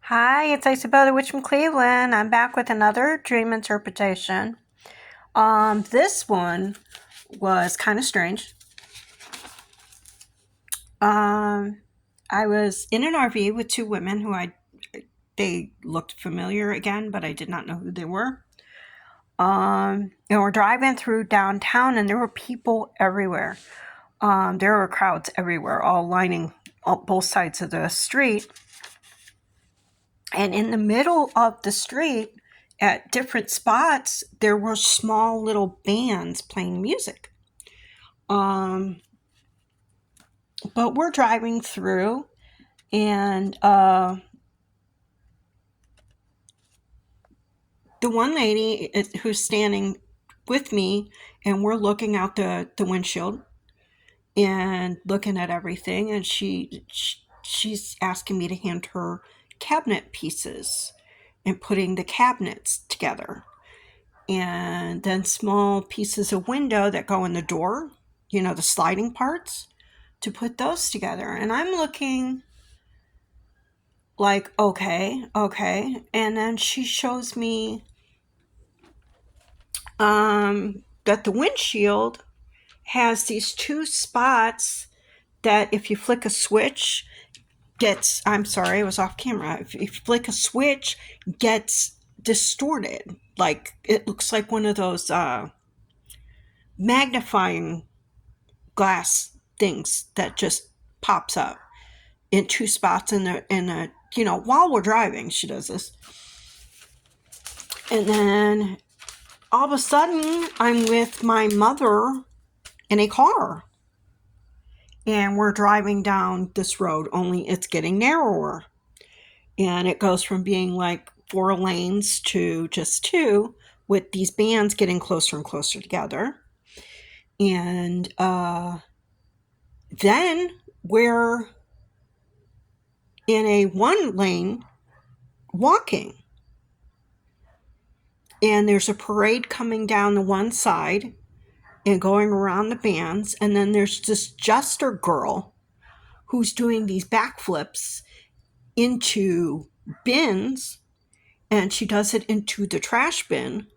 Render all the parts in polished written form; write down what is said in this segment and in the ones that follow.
Hi, it's Isabella the Witch from Cleveland. I'm back with another dream interpretation. This one was kind of strange. I was in an RV with two women they looked familiar again, but I did not know who they were. And we're driving through downtown, and there were people everywhere. There were crowds everywhere, all lining up both sides of the street. And in the middle of the street, at different spots, there were small little bands playing music. But we're driving through, and the one lady who's standing with me, and we're looking out the windshield and looking at everything, and she's asking me to hand her cabinet pieces and putting the cabinets together. And then small pieces of window that go in the door, the sliding parts, to put those together. And I'm looking like, okay. And then she shows me that the windshield has these two spots that if you flick a switch, I'm sorry, I was off camera. If you flick a switch, gets distorted. Like, it looks like one of those magnifying glass things that just pops up in two spots in a while we're driving. She does this. And then all of a sudden I'm with my mother in a car, and we're driving down this road, only it's getting narrower, and it goes from being like 4 lanes to just two, with these bands getting closer and closer together. And then we're in a 1 lane walking, and there's a parade coming down the one side and going around the bands, and then there's this jester girl who's doing these backflips into bins, and she does it into the trash bin,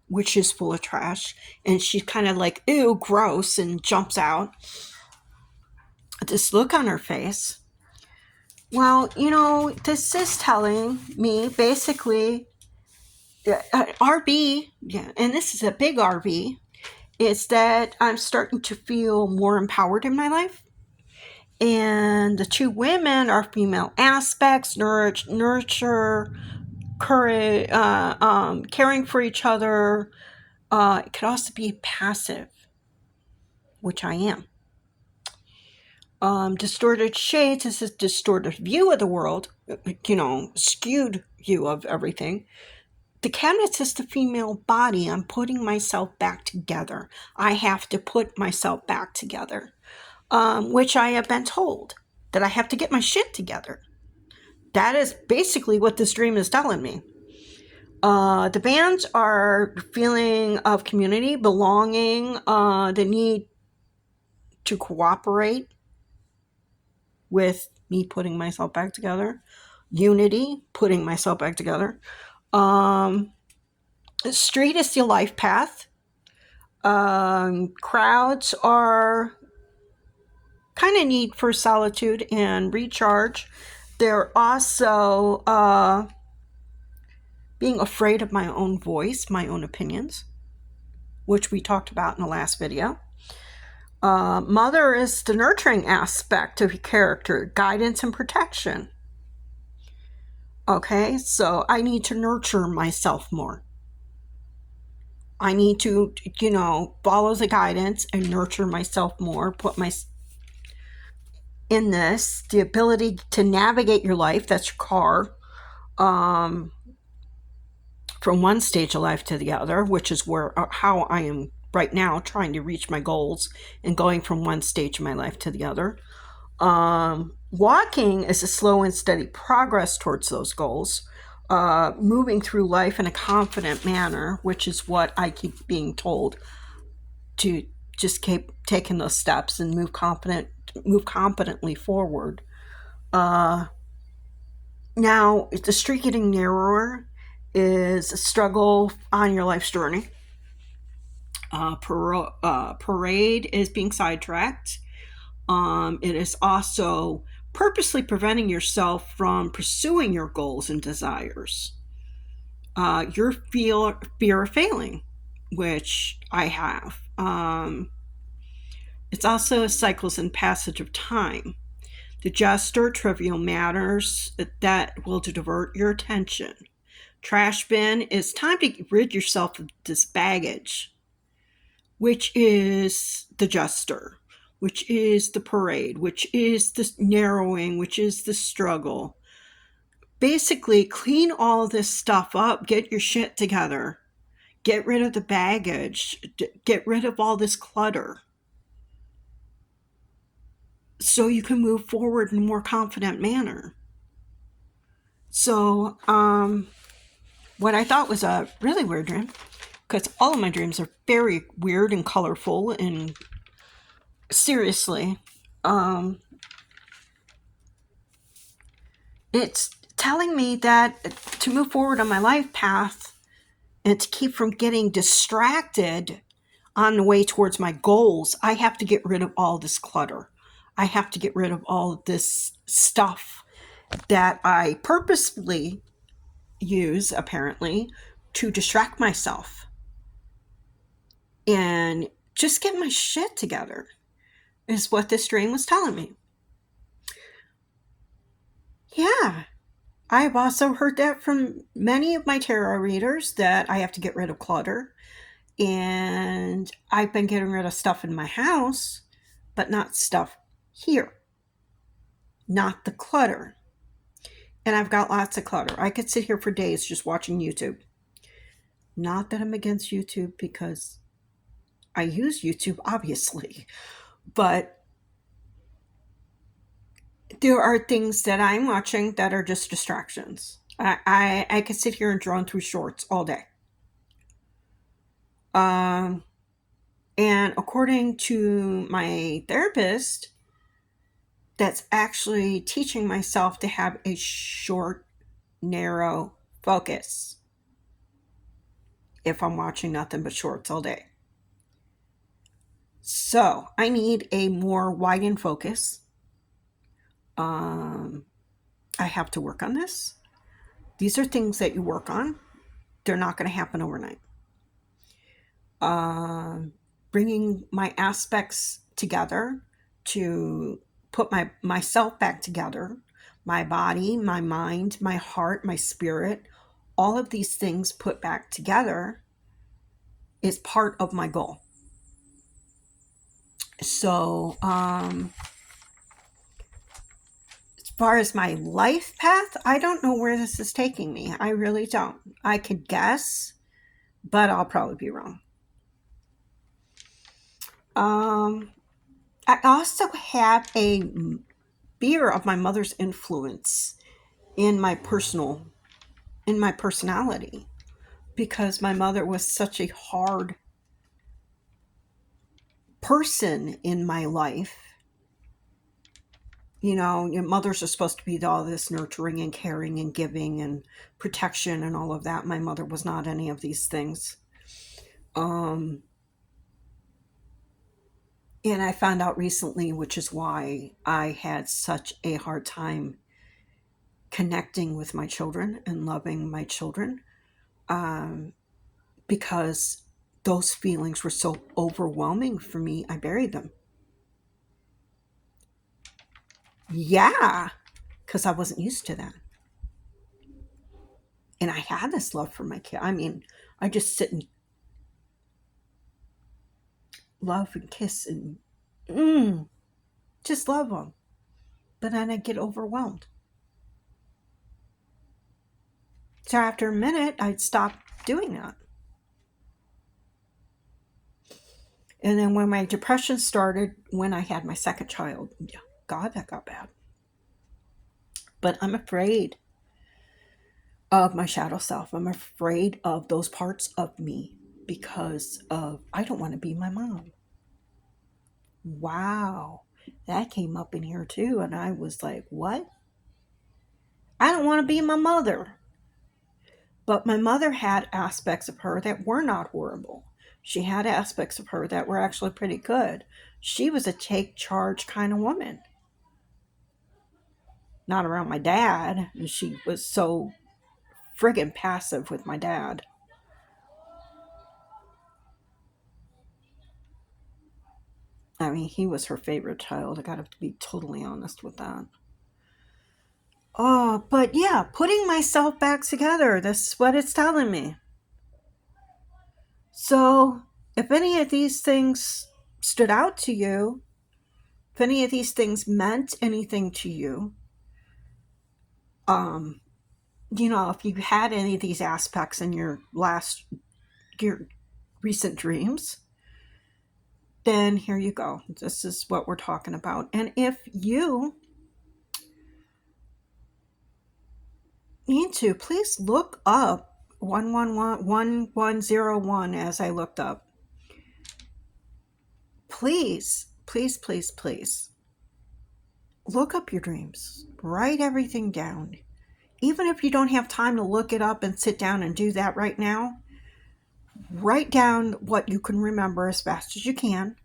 which is full of trash, and she's kind of like, ew, gross, and jumps out. This look on her face. Well, this is telling me basically RV, yeah, and this is a big RV, is that I'm starting to feel more empowered in my life. And the two women are female aspects, nurture, courage, caring for each other. It could also be passive, which I am. Distorted shades is a distorted view of the world, skewed view of everything. The cabinets is the female body. I'm putting myself back together. I have to put myself back together, which I have been told that I have to get my shit together. That is basically what this dream is telling me. The bands are feeling of community, belonging, the need to cooperate with me putting myself back together, unity, putting myself back together. Street is the life path. Crowds are kind of need for solitude and recharge. They're also being afraid of my own voice, my own opinions, which we talked about in the last video. Mother is the nurturing aspect of your character, guidance and protection. Okay, so I need to nurture myself more. I need to, follow the guidance and nurture myself more, put my in this, the ability to navigate your life, that's your car, from one stage of life to the other, which is how I am right now, trying to reach my goals and going from one stage of my life to the other. Walking is a slow and steady progress towards those goals. Moving through life in a confident manner, which is what I keep being told, to just keep taking those steps and move confidently forward. Now, the street getting narrower is a struggle on your life's journey. Parade is being sidetracked. It is also purposely preventing yourself from pursuing your goals and desires. Your fear of failing, which I have. It's also cycles and passage of time. The just or trivial matters that will divert your attention. Trash bin is time to rid yourself of this baggage, which is the jester, which is the parade, which is the narrowing, which is the struggle. Basically, clean all this stuff up, get your shit together, get rid of the baggage, get rid of all this clutter so you can move forward in a more confident manner. So, what I thought was a really weird dream, because all of my dreams are very weird and colorful, and seriously, it's telling me that to move forward on my life path and to keep from getting distracted on the way towards my goals, I have to get rid of all this clutter. I have to get rid of all of this stuff that I purposefully use, apparently, to distract myself and just get my shit together, is what this dream was telling me. Yeah, I've also heard that from many of my tarot readers, that I have to get rid of clutter. And I've been getting rid of stuff in my house, but not stuff here, not the clutter. And I've got lots of clutter. I could sit here for days just watching YouTube. Not that I'm against YouTube, because I use YouTube, obviously, but there are things that I'm watching that are just distractions. I could sit here and drone through shorts all day. And according to my therapist, that's actually teaching myself to have a short, narrow focus if I'm watching nothing but shorts all day. So I need a more widened focus. I have to work on this. These are things that you work on. They're not going to happen overnight. Bringing my aspects together to put myself back together, my body, my mind, my heart, my spirit, all of these things put back together is part of my goal. So, as far as my life path, I don't know where this is taking me. I really don't. I could guess, but I'll probably be wrong. I also have a fear of my mother's influence in my personality, because my mother was such a hard person in my life. You know, your mothers are supposed to be all this nurturing and caring and giving and protection and all of that. My mother was not any of these things. And I found out recently, which is why I had such a hard time connecting with my children and loving my children, because those feelings were so overwhelming for me, I buried them. Yeah, because I wasn't used to that. And I had this love for my kid. I mean, I just sit and love and kiss and just love them. But then I get overwhelmed. So after a minute, I'd stop doing that. And then when my depression started, when I had my second child, God, that got bad. But I'm afraid of my shadow self. I'm afraid of those parts of me, because I don't want to be my mom. Wow, that came up in here too. And I was like, what? I don't want to be my mother. But my mother had aspects of her that were not horrible. She had aspects of her that were actually pretty good. She was a take charge kind of woman. Not around my dad. She was so friggin' passive with my dad. I mean, he was her favorite child. I gotta be totally honest with that. Oh, but yeah, putting myself back together. That's what it's telling me. So, if any of these things stood out to you, if any of these things meant anything to you, um, if you had any of these aspects in your recent dreams, then here you go. This is what we're talking about. And if you need to, please look up 1101 as I looked up. Please, please, please, please look up your dreams. Write everything down. Even if you don't have time to look it up and sit down and do that right now, write down what you can remember as fast as you can.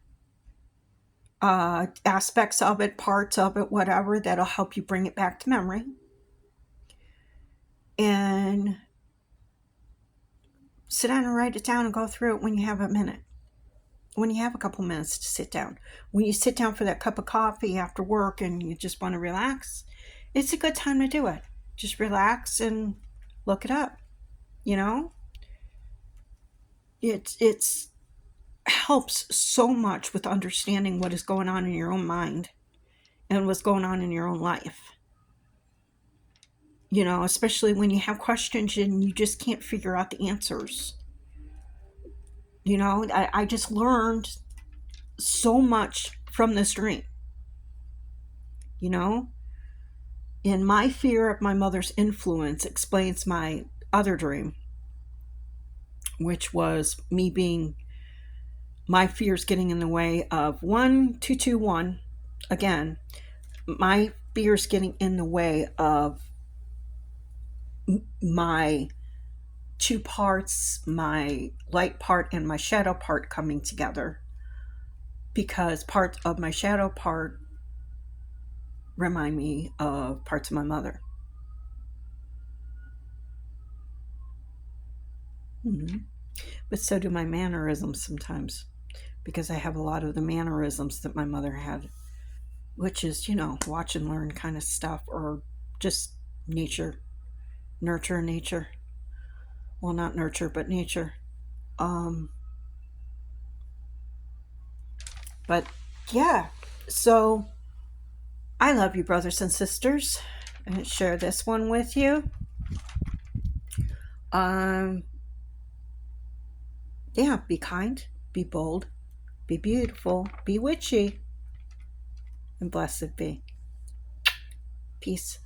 Aspects of it, parts of it, whatever, that'll help you bring it back to memory. And sit down and write it down and go through it when you have a minute. When you have a couple minutes to sit down. When you sit down for that cup of coffee after work and you just want to relax, it's a good time to do it. Just relax and look it up. It's helps so much with understanding what is going on in your own mind and what's going on in your own life. Especially when you have questions and you just can't figure out the answers. I just learned so much from this dream. And my fear of my mother's influence explains my other dream, which was my fears getting in the way of 1221. Again, my fears getting in the way of my two parts, my light part and my shadow part coming together, because parts of my shadow part remind me of parts of my mother. Mm-hmm. But so do my mannerisms sometimes, because I have a lot of the mannerisms that my mother had, which is, watch and learn kind of stuff, or just nurture nature. Well, not nurture, but nature. But yeah, so I love you, brothers and sisters, and share this one with you. Yeah, be kind, be bold, be beautiful, be witchy, and blessed be. Peace.